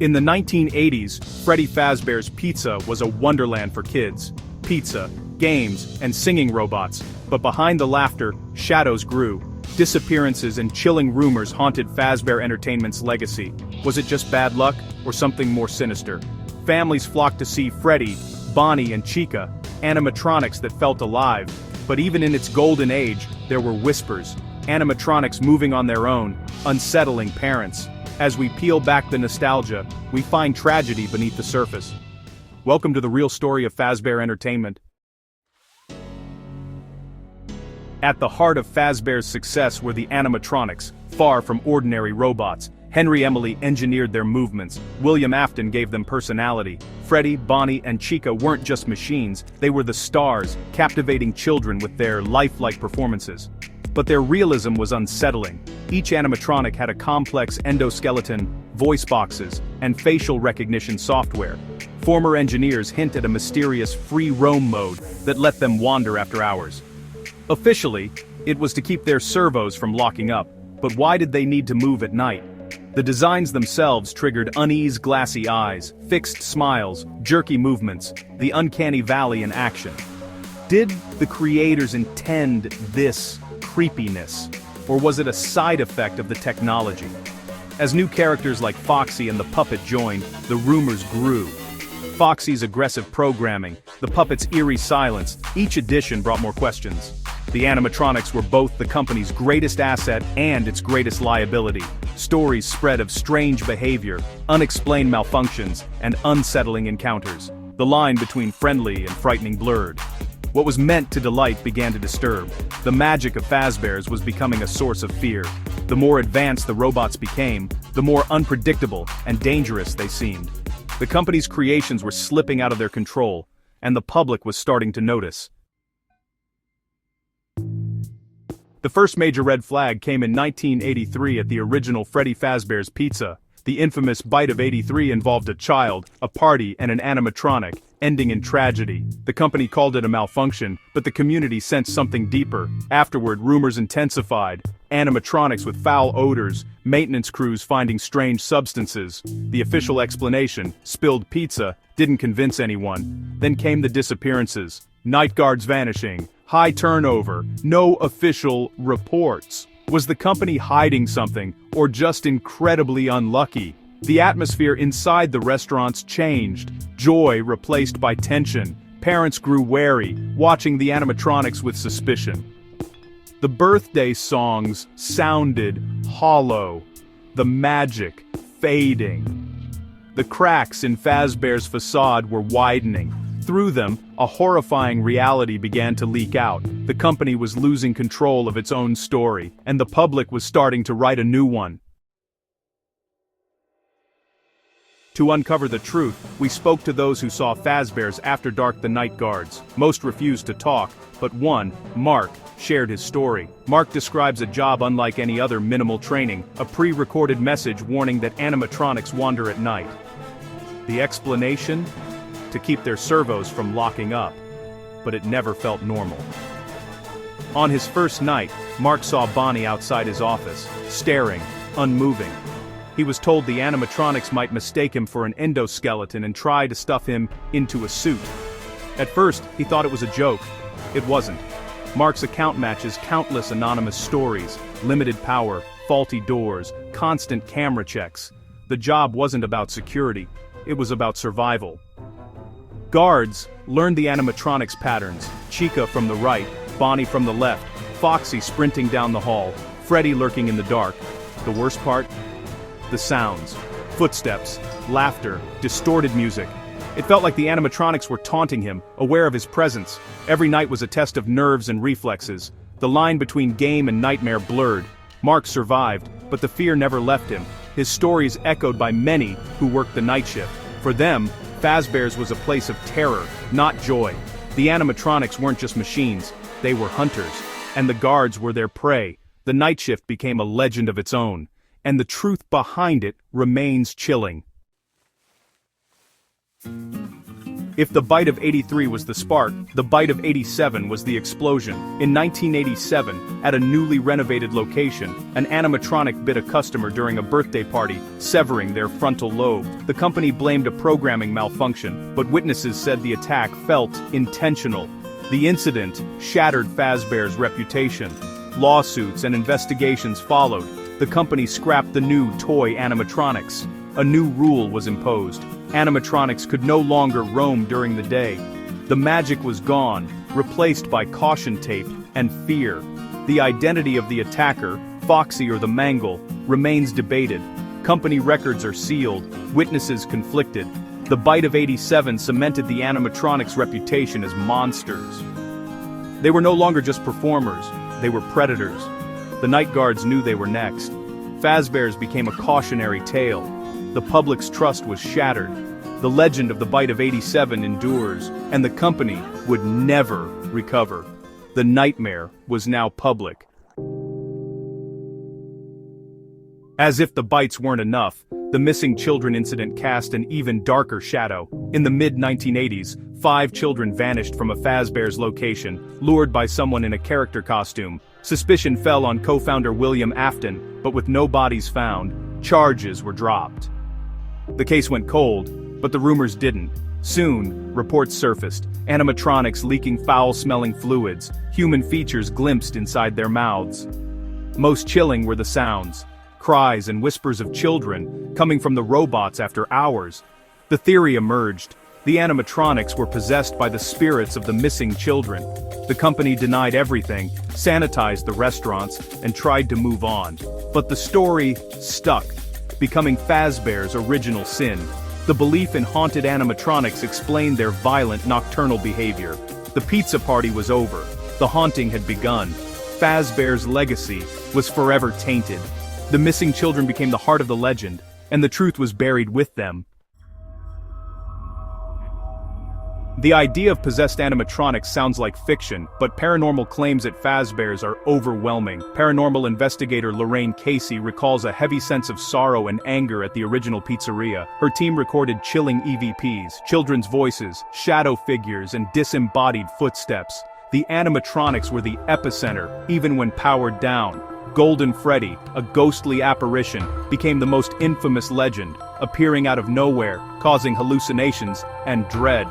In the 1980s, Freddy Fazbear's Pizza was a wonderland for kids. Pizza, games, and singing robots. But behind the laughter, shadows grew. Disappearances and chilling rumors haunted Fazbear Entertainment's legacy. Was it just bad luck, or something more sinister? Families flocked to see Freddy, Bonnie, and Chica, animatronics that felt alive. But even in its golden age, there were whispers. Animatronics moving on their own, unsettling parents. As we peel back the nostalgia, we find tragedy beneath the surface. Welcome to the real story of Fazbear Entertainment. At the heart of Fazbear's success were the animatronics, far from ordinary robots. Henry Emily engineered their movements. William Afton gave them personality. Freddy, Bonnie, and Chica weren't just machines, they were the stars, captivating children with their lifelike performances. But their realism was unsettling. Each animatronic had a complex endoskeleton, voice boxes, and facial recognition software. Former engineers hint at a mysterious free roam mode that let them wander after hours. Officially, it was to keep their servos from locking up, but why did they need to move at night? The designs themselves triggered uneasy glassy eyes, fixed smiles, jerky movements, the uncanny valley in action. Did the creators intend this creepiness, or was it a side effect of the technology? As new characters like Foxy and the puppet joined, the rumors grew. Foxy's aggressive programming, the puppet's eerie silence, each addition brought more questions. The animatronics were both the company's greatest asset and its greatest liability. Stories spread of strange behavior, unexplained malfunctions, and unsettling encounters. The line between friendly and frightening blurred. What was meant to delight began to disturb. The magic of Fazbear's was becoming a source of fear. The more advanced the robots became, the more unpredictable and dangerous they seemed. The company's creations were slipping out of their control, and the public was starting to notice. The first major red flag came in 1983 at the original Freddy Fazbear's Pizza. The infamous bite of '83 involved a child, a party, and an animatronic, ending in tragedy. The company called it a malfunction, but the community sensed something deeper. Afterward, rumors intensified. Animatronics with foul odors, maintenance crews finding strange substances. The official explanation, spilled pizza, didn't convince anyone. Then came the disappearances. Night guards vanishing, high turnover, no official reports. Was the company hiding something, or just incredibly unlucky? The atmosphere inside the restaurants changed. Joy replaced by tension. Parents grew wary, watching the animatronics with suspicion. The birthday songs sounded hollow. The magic fading. The cracks in Fazbear's facade were widening. Through them, a horrifying reality began to leak out. The company was losing control of its own story, and the public was starting to write a new one. To uncover the truth, we spoke to those who saw Fazbear's after dark the night guards. Most refused to talk, but one, Mark, shared his story. Mark describes a job unlike any other: minimal training, a pre-recorded message warning that animatronics wander at night. The explanation? To keep their servos from locking up. But it never felt normal. On his first night, Mark saw Bonnie outside his office, staring, unmoving. He was told the animatronics might mistake him for an endoskeleton and try to stuff him into a suit. At first, he thought it was a joke. It wasn't. Mark's account matches countless anonymous stories: limited power, faulty doors, constant camera checks. The job wasn't about security, it was about survival. Guards learned the animatronics' patterns: Chica from the right, Bonnie from the left, Foxy sprinting down the hall, Freddy lurking in the dark. The worst part? The sounds. Footsteps, laughter, distorted music. It felt like the animatronics were taunting him, aware of his presence. Every night was a test of nerves and reflexes. The line between game and nightmare blurred. Mark survived, but the fear never left him. His stories echoed by many who worked the night shift. For them, Fazbear's was a place of terror, not joy. The animatronics weren't just machines, they were hunters. And the guards were their prey. The night shift became a legend of its own. And the truth behind it remains chilling. If the bite of 83 was the spark, the bite of 87 was the explosion. In 1987, at a newly renovated location, an animatronic bit a customer during a birthday party, severing their frontal lobe. The company blamed a programming malfunction, but witnesses said the attack felt intentional. The incident shattered Fazbear's reputation. Lawsuits and investigations followed. The company scrapped the new toy animatronics. A new rule was imposed. Animatronics could no longer roam during the day. The magic was gone, replaced by caution tape and fear. The identity of the attacker, Foxy or the Mangle, remains debated. Company records are sealed, witnesses conflicted. The bite of 87 cemented the animatronics' reputation as monsters. They were no longer just performers, they were predators. The night guards knew they were next. Fazbear's became a cautionary tale. The public's trust was shattered. The legend of the bite of 87 endures, and the company would never recover. The nightmare was now public. As if the bites weren't enough, the missing children incident cast an even darker shadow. In the mid-1980s, 5 children vanished from a Fazbear's location, lured by someone in a character costume. Suspicion fell on co-founder William Afton, but with no bodies found, charges were dropped. The case went cold, but the rumors didn't. Soon, reports surfaced, animatronics leaking foul-smelling fluids, human features glimpsed inside their mouths. Most chilling were the sounds, cries and whispers of children, coming from the robots after hours. The theory emerged. The animatronics were possessed by the spirits of the missing children. The company denied everything, sanitized the restaurants, and tried to move on. But the story stuck, becoming Fazbear's original sin. The belief in haunted animatronics explained their violent nocturnal behavior. The pizza party was over. The haunting had begun. Fazbear's legacy was forever tainted. The missing children became the heart of the legend, and the truth was buried with them. The idea of possessed animatronics sounds like fiction, but paranormal claims at Fazbear's are overwhelming. Paranormal investigator Lorraine Casey recalls a heavy sense of sorrow and anger at the original pizzeria. Her team recorded chilling EVPs, children's voices, shadow figures, and disembodied footsteps. The animatronics were the epicenter, even when powered down. Golden Freddy, a ghostly apparition, became the most infamous legend, appearing out of nowhere, causing hallucinations and dread.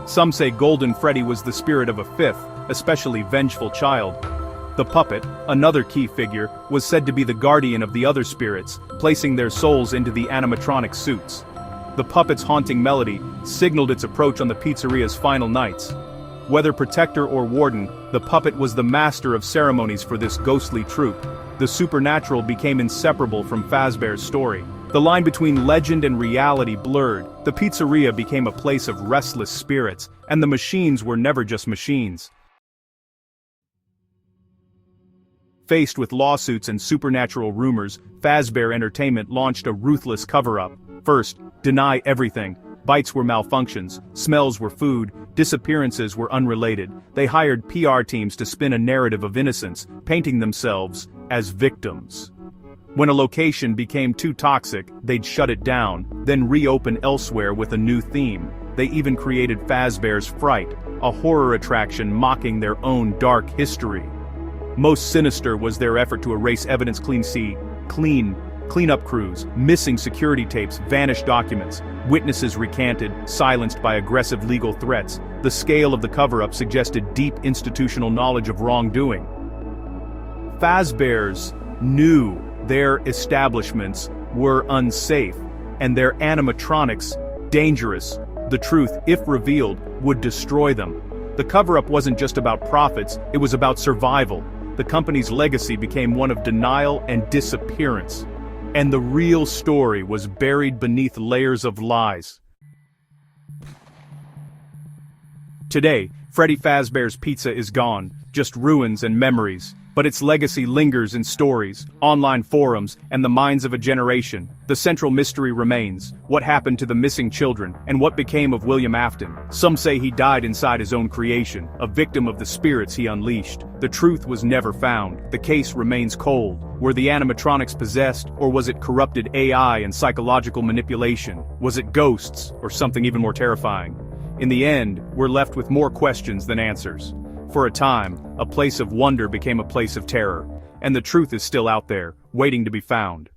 Some say Golden Freddy was the spirit of a fifth, especially vengeful child. The puppet, another key figure, was said to be the guardian of the other spirits, placing their souls into the animatronic suits. The puppet's haunting melody signaled its approach on the pizzeria's final nights. Whether protector or warden, the puppet was the master of ceremonies for this ghostly troupe. The supernatural became inseparable from Fazbear's story. The line between legend and reality blurred. The pizzeria became a place of restless spirits, and the machines were never just machines. Faced with lawsuits and supernatural rumors, Fazbear Entertainment launched a ruthless cover-up. First, deny everything. Bites were malfunctions, smells were food, disappearances were unrelated. They hired PR teams to spin a narrative of innocence, painting themselves as victims. When a location became too toxic, they'd shut it down, then reopen elsewhere with a new theme. They even created Fazbear's Fright, a horror attraction mocking their own dark history. Most sinister was their effort to erase evidence. Cleanup crews, missing security tapes, vanished documents, witnesses recanted, silenced by aggressive legal threats. The scale of the cover-up suggested deep institutional knowledge of wrongdoing. Fazbear's knew their establishments were unsafe, and their animatronics dangerous. The truth, if revealed, would destroy them. The cover-up wasn't just about profits, it was about survival. The company's legacy became one of denial and disappearance. And the real story was buried beneath layers of lies. Today, Freddy Fazbear's Pizza is gone, just ruins and memories. But its legacy lingers in stories, online forums, and the minds of a generation. The central mystery remains: what happened to the missing children, and what became of William Afton? Some say he died inside his own creation, a victim of the spirits he unleashed. The truth was never found. The case remains cold. Were the animatronics possessed, or was it corrupted AI and psychological manipulation? Was it ghosts, or something even more terrifying? In the end, we're left with more questions than answers. For a time, a place of wonder became a place of terror, and the truth is still out there, waiting to be found.